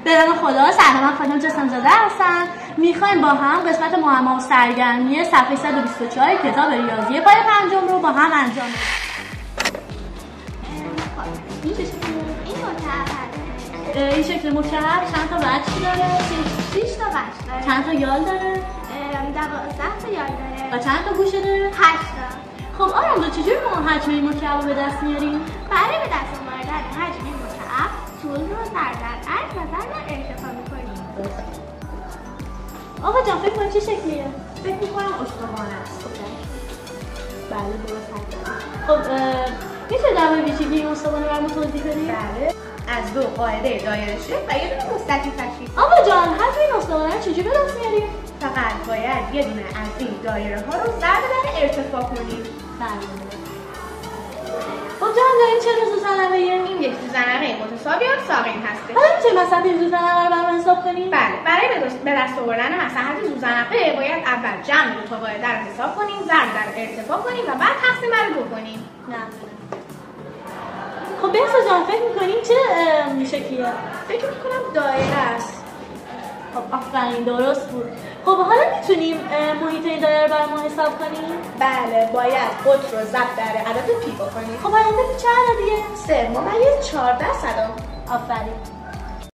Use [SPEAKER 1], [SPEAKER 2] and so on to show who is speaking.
[SPEAKER 1] به نام خدا. سلام، من خانم جسم زاده هستم. میخوایم با هم قسمت معما و سرگرمی صفحه 124 کتاب ریاضی پای پنجم رو با هم انجام بدیم. این شکل مکعب چند تا وجه داره؟
[SPEAKER 2] 6 تا وجه داره.
[SPEAKER 1] چند تا یال داره؟
[SPEAKER 2] 12 تا یال داره.
[SPEAKER 1] و چند تا گوشه داره؟
[SPEAKER 2] 8 تا.
[SPEAKER 1] خب آرام جان، چجوری ما حجم این مکعب رو به دست میاریم؟
[SPEAKER 2] برای به دست آوردن حجم این مکعب طول رو ضرب در عرض و ضرب در ارتفاع می‌کنیم.
[SPEAKER 1] آقا جان فکر کنید چه شکلیه؟
[SPEAKER 3] فکر می‌کنم استوانه است.
[SPEAKER 1] بله درست هست. خب میشه در مورد ویژگی این استوانه برامون توضیح بدید؟
[SPEAKER 3] بله. از دو قاعده دایره شکل و یه دونه مستطیل تشکیل.
[SPEAKER 1] آقا جان حجم این استوانه رو چجوری به دست میاریم؟
[SPEAKER 3] فقط باید یه دونه از این دایره ها رو ضرب در ارتفاع کنیم.
[SPEAKER 1] بله. خب جان این چه نوع زوزنقه‌ایه؟
[SPEAKER 3] این یک زوزنقه متساوی ساقین هسته.
[SPEAKER 1] حالا میشه مثلا این زوزنقه رو برام حساب کنیم؟
[SPEAKER 3] بله. برای به دست آوردن مساحت زوزنقه باید اول جمع دو تا قاعده رو حساب کنیم، ضرب در ارتفاع کنیم و بعد تقسیم بر دو کنیم.
[SPEAKER 1] نه. خب بهسا جان فکر می‌کنیم چه شکلیه؟
[SPEAKER 3] فکر می‌کنم دایره است.
[SPEAKER 1] خب آفرین درست بود. خب حالا میتونیم محیط این دایره رو برای ما حساب کنیم؟
[SPEAKER 3] بله، باید قطر رو ضرب در عدد پی بکنیم.
[SPEAKER 1] خب آینده چه عددیه؟
[SPEAKER 3] 3 ممیز 14 صدم.
[SPEAKER 1] آفرین.